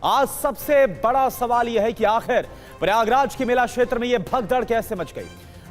आज सबसे बड़ा सवाल यह है कि आखिर प्रयागराज के मेला क्षेत्र में यह भगदड़ कैसे मच गई।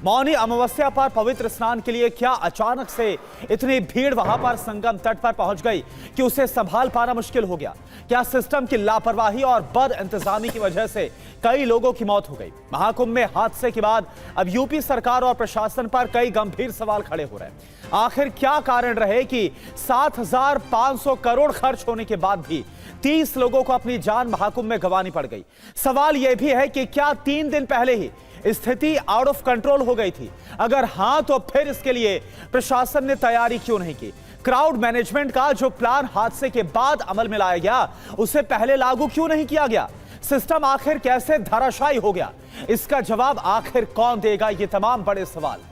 मौनी अमावस्या पर पवित्र स्नान के लिए क्या अचानक से इतनी भीड़ वहां पर संगम तट पर पहुंच गई कि उसे संभाल पाना मुश्किल हो गया। क्या सिस्टम की लापरवाही और बद इंतजामी की वजह से कई लोगों की मौत हो गई। महाकुंभ में हादसे के बाद अब यूपी सरकार और प्रशासन पर कई गंभीर सवाल खड़े हो रहे हैं। आखिर क्या कारण रहे कि 7,500 करोड़ खर्च होने के बाद भी 30 लोगों को अपनी जान महाकुंभ में गंवानी पड़ गई। सवाल यह भी है कि क्या 3 दिन पहले ही स्थिति आउट ऑफ कंट्रोल हो गई थी? अगर हां तो फिर इसके लिए प्रशासन ने तैयारी क्यों नहीं की? क्राउड मैनेजमेंट का जो प्लान हादसे के बाद अमल में लाया गया उसे पहले लागू क्यों नहीं किया गया? सिस्टम आखिर कैसे धराशायी हो गया? इसका जवाब आखिर कौन देगा? ये तमाम बड़े सवाल हैं।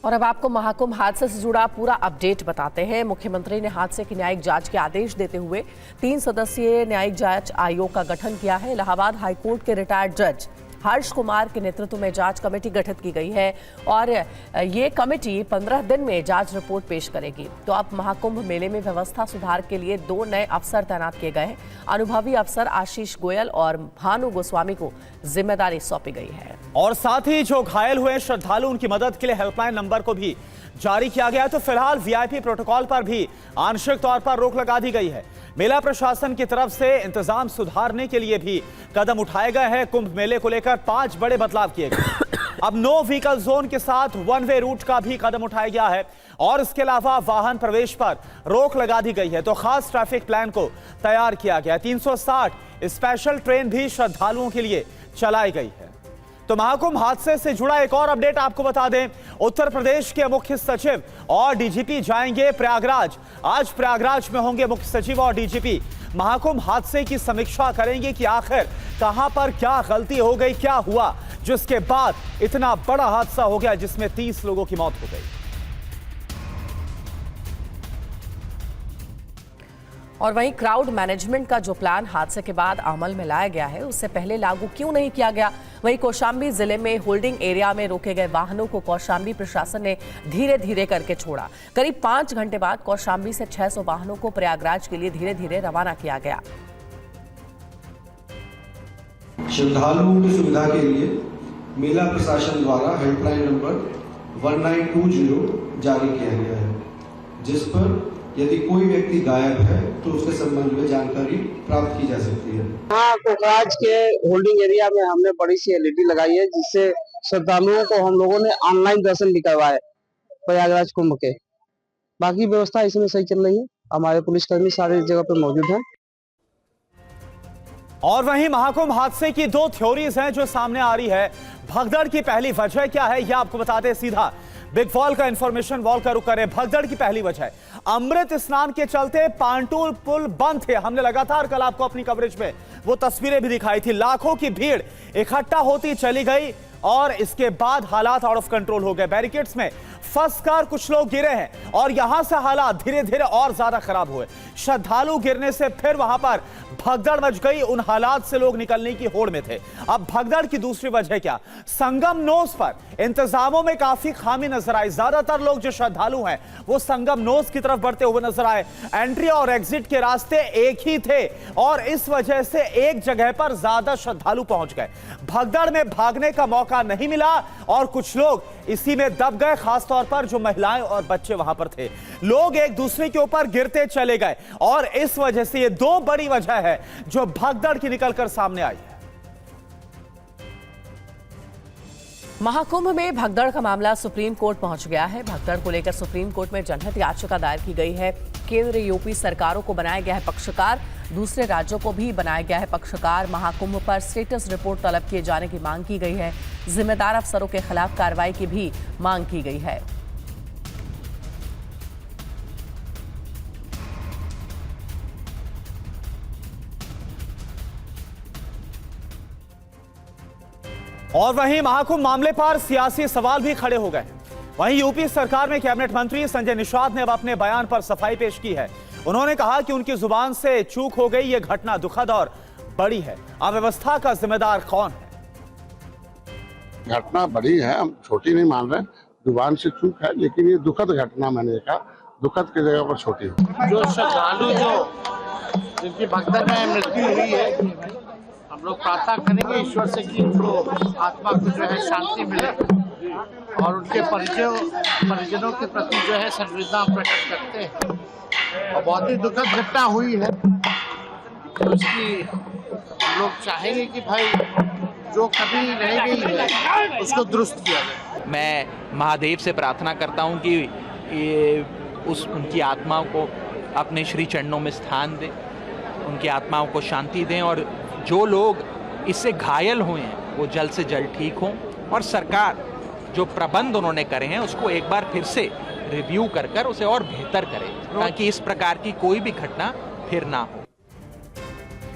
और अब आपको महाकुंभ हादसे से जुड़ा पूरा अपडेट बताते हैं। मुख्यमंत्री ने हादसे की न्यायिक जांच के आदेश देते हुए 3 सदस्यीय न्यायिक जांच आयोग का गठन किया है। इलाहाबाद हाईकोर्ट के रिटायर्ड जज हर्ष कुमार के नेतृत्व में जांच कमेटी गठित की गई है और ये कमेटी 15 दिन में जांच रिपोर्ट पेश करेगी। तो अब महाकुंभ मेले में व्यवस्था सुधार के लिए 2 नए अफसर तैनात किए गए हैं। अनुभवी अफसर आशीष गोयल और भानु गोस्वामी को जिम्मेदारी सौंपी गई है। और साथ ही जो घायल हुए श्रद्धालु उनकी मदद के लिए हेल्पलाइन नंबर को भी जारी किया गया है। तो फिलहाल वीआईपी प्रोटोकॉल पर भी आंशिक तौर पर रोक लगा दी गई है। मेला प्रशासन की तरफ से इंतजाम सुधारने के लिए भी कदम उठाए गए हैं। कुंभ मेले को लेकर 5 बड़े बदलाव किए गए। अब नो व्हीकल जोन के साथ 1 वे रूट का भी कदम उठाया गया है और इसके अलावा वाहन प्रवेश पर रोक लगा दी गई है। तो खास ट्रैफिक प्लान को तैयार किया गया। 360 स्पेशल ट्रेन भी श्रद्धालुओं के लिए चलाई गई है। तो महाकुंभ हादसे से जुड़ा एक और अपडेट आपको बता दें। उत्तर प्रदेश के मुख्य सचिव और डीजीपी जाएंगे प्रयागराज। आज प्रयागराज में होंगे मुख्य सचिव और डीजीपी। महाकुंभ हादसे की समीक्षा करेंगे कि आखिर कहां पर क्या गलती हो गई, क्या हुआ जिसके बाद इतना बड़ा हादसा हो गया जिसमें 30 लोगों की मौत हो गई। और वहीं क्राउड मैनेजमेंट का जो प्लान हादसे के बाद अमल में लाया गया है उससे पहले लागू क्यों नहीं किया गया? वहीं कौशाम्बी जिले में होल्डिंग एरिया में रोके गए वाहनों को कौशाम्बी प्रशासन ने धीरे धीरे करके छोड़ा। करीब 5 घंटे बाद कौशाम्बी से 600 वाहनों को प्रयागराज के लिए धीरे धीरे रवाना किया गया। श्रद्धालुओं की सुविधा के लिए मेला प्रशासन द्वारा हेल्पलाइन नंबर 1920 जारी किया गया है, जिस पर यदि कोई व्यक्ति गायब है तो उसके संबंध में जानकारी प्राप्त की जा सकती है। हाँ, कोकराज के होल्डिंग एरिया में हमने बड़ी सी एलईडी लगाई है जिससे श्रद्धालुओं को हम लोगों ने ऑनलाइन दर्शन भी करवाए प्रयागराज कुंभ के। बाकी व्यवस्था इसमें सही चल रही है। हमारे पुलिसकर्मी सारी जगह पे मौजूद हैं। और वहीं महाकुंभ हादसे की 2 थ्योरीज हैं जो सामने आ रही है। भगदड़ की पहली वजह क्या है यह आपको बताते हैं। सीधा बिग वॉल का इंफॉर्मेशन वॉल का रुख करें। भगदड़ की पहली वजह अमृत स्नान के चलते पांटूल पुल बंद थे। हमने लगातार कल आपको अपनी कवरेज में वो तस्वीरें भी दिखाई थी। लाखों की भीड़ इकट्ठा होती चली गई और इसके बाद हालात आउट ऑफ कंट्रोल हो गए। बैरिकेड्स में फंसकर कुछ लोग गिरे हैं और यहां से हालात धीरे धीरे और ज्यादा खराब हुए। श्रद्धालु गिरने से फिर वहां पर भगदड़ मच गई। उन हालात से लोग निकलने की होड़ में थे। अब भगदड़ की दूसरी वजह क्या? संगम नोस पर इंतजामों में काफी खामी नजर आई। ज्यादातर लोग जो श्रद्धालु हैं वो संगम नोस की तरफ बढ़ते हुए नजर आए। एंट्री और एग्जिट के रास्ते एक ही थे और इस वजह से एक जगह पर ज्यादा श्रद्धालु पहुंच गए। भगदड़ में भागने का मौका नहीं मिला और कुछ लोग इसी में दब गए, खासतौर पर जो महिलाएं और बच्चे वहां पर थे। लोग एक दूसरे के ऊपर गिरते चले गए और इस वजह से ये 2 बड़ी वजह है जो भगदड़ की निकलकर सामने आई है। महाकुंभ में भगदड़ का मामला सुप्रीम कोर्ट पहुंच गया है। भगदड़ को लेकर सुप्रीम कोर्ट में जनहित याचिका दायर की गई है। केंद्र यूपी सरकारों को बनाया गया है पक्षकार, दूसरे राज्यों को भी बनाया गया है पक्षकार। महाकुंभ पर स्टेटस रिपोर्ट तलब किए जाने की मांग की गई है। जिम्मेदार अफसरों के खिलाफ कार्रवाई की भी मांग की गई है। और वहीं महाकुंभ मामले पर सियासी सवाल भी खड़े हो गए। वहीं यूपी सरकार में कैबिनेट मंत्री संजय निषाद ने अब अपने बयान पर सफाई पेश की है। उन्होंने कहा कि उनकी जुबान से चूक हो गई, यह घटना दुखद और बड़ी है। अव्यवस्था का जिम्मेदार कौन है? घटना बड़ी है, हम छोटी नहीं मान रहे। जुबान से चूक है, लेकिन ये दुखद घटना मैंने कहा, दुखद की जगह पर छोटी है। जो श्रद्धालु जो जिनकी भगदड़ में मृत्यु हुई है, हम लोग प्रार्थना करेंगे ईश्वर से कि उनको आत्मा को जो है शांति मिले और उनके परिजनों के प्रति जो है संवेदना प्रकट करते हैं। और बहुत ही दुखद घटना हुई है, तो उसकी हम लोग चाहेंगे कि भाई जो कभी रह गई है उसको दुरुस्त किया जाए। मैं महादेव से प्रार्थना करता हूं कि उनकी आत्माओं को अपने श्री चरणों में स्थान दें, उनकी आत्माओं को शांति दें और जो लोग इससे घायल हुए हैं वो जल्द से जल्द ठीक हों और सरकार जो प्रबंध उन्होंने करे हैं उसको एक बार फिर से रिव्यू कर उसे और बेहतर करे ताकि इस प्रकार की कोई भी घटना फिर ना हो।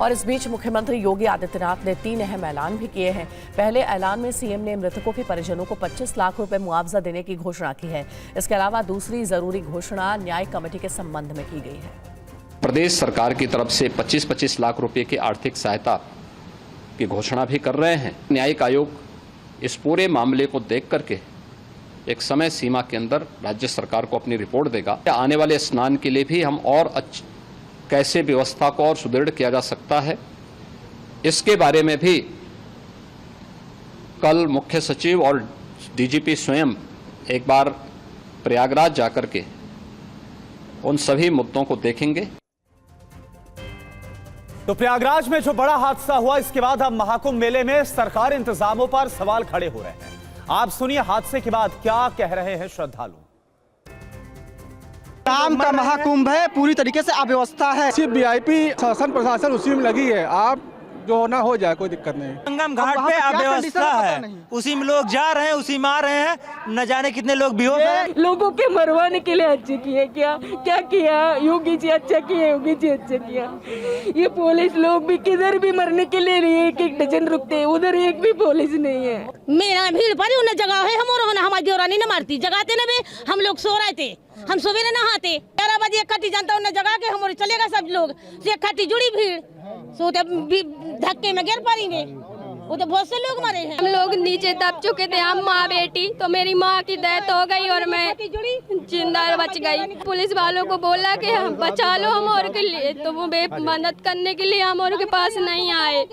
और इस बीच मुख्यमंत्री योगी आदित्यनाथ ने 3 अहम ऐलान भी किए हैं। पहले ऐलान में सीएम ने मृतकों के परिजनों को 25 लाख रुपए मुआवजा देने की घोषणा की है। इसके अलावा दूसरी जरूरी घोषणा न्याय कमेटी के संबंध में की गई है। प्रदेश सरकार की तरफ से 25-25 लाख रुपए की आर्थिक सहायता की घोषणा भी कर रहे हैं। न्यायिक आयोग इस पूरे मामले को देख करके एक समय सीमा के अंदर राज्य सरकार को अपनी रिपोर्ट देगा। आने वाले स्नान के लिए भी हम और कैसे व्यवस्था को और सुदृढ़ किया जा सकता है, इसके बारे में भी कल मुख्य सचिव और डीजीपी स्वयं एक बार प्रयागराज जाकर के उन सभी मुद्दों को देखेंगे। तो प्रयागराज में जो बड़ा हादसा हुआ, इसके बाद अब महाकुंभ मेले में सरकारी इंतजामों पर सवाल खड़े हो रहे हैं। आप सुनिए हादसे के बाद क्या कह रहे हैं श्रद्धालु। शाम का महाकुंभ है, पूरी तरीके से अव्यवस्था है। सिर्फ वीआईपी शासन प्रशासन उसी में लगी है, आप जो होना हो जाए, कोई दिक्कत नहीं। संगम घाट पे अव्यवस्था है, उसी में लोग जा रहे हैं, उसी में आ रहे हैं, न जाने कितने लोग बेहोश हैं। लोगों के मरवाने के लिए अच्छे किए, क्या क्या किया योगी जी, अच्छा किए योगी जी, अच्छा किया। ये पुलिस लोग भी किधर भी मरने के लिए नहीं, एक डजन रुकते हैं, उधर एक भी पुलिस नहीं है। मेरा भीड़ पड़ी उन्हें जगह है, हमारी देवरानी न मारती जगाते न भी, हम लोग सो रहे थे, हम सवेरे नहाते 11 बजे एक खट्टी जानता उन्हें जगह के हमारे चलेगा सब लोग, एक खट्टी जुड़ी भीड़ सोते धक्के में गिर पड़ेंगे, वो तो बहुत से लोग मरे हैं। हम लोग नीचे दब चुके थे, हम माँ बेटी, तो मेरी माँ की डेथ हो गई और मैं जिंदा बच गई। पुलिस वालों को बोला कि हम बचा लो हम और के लिए, तो वो मदद करने के लिए हम और के पास नहीं आए।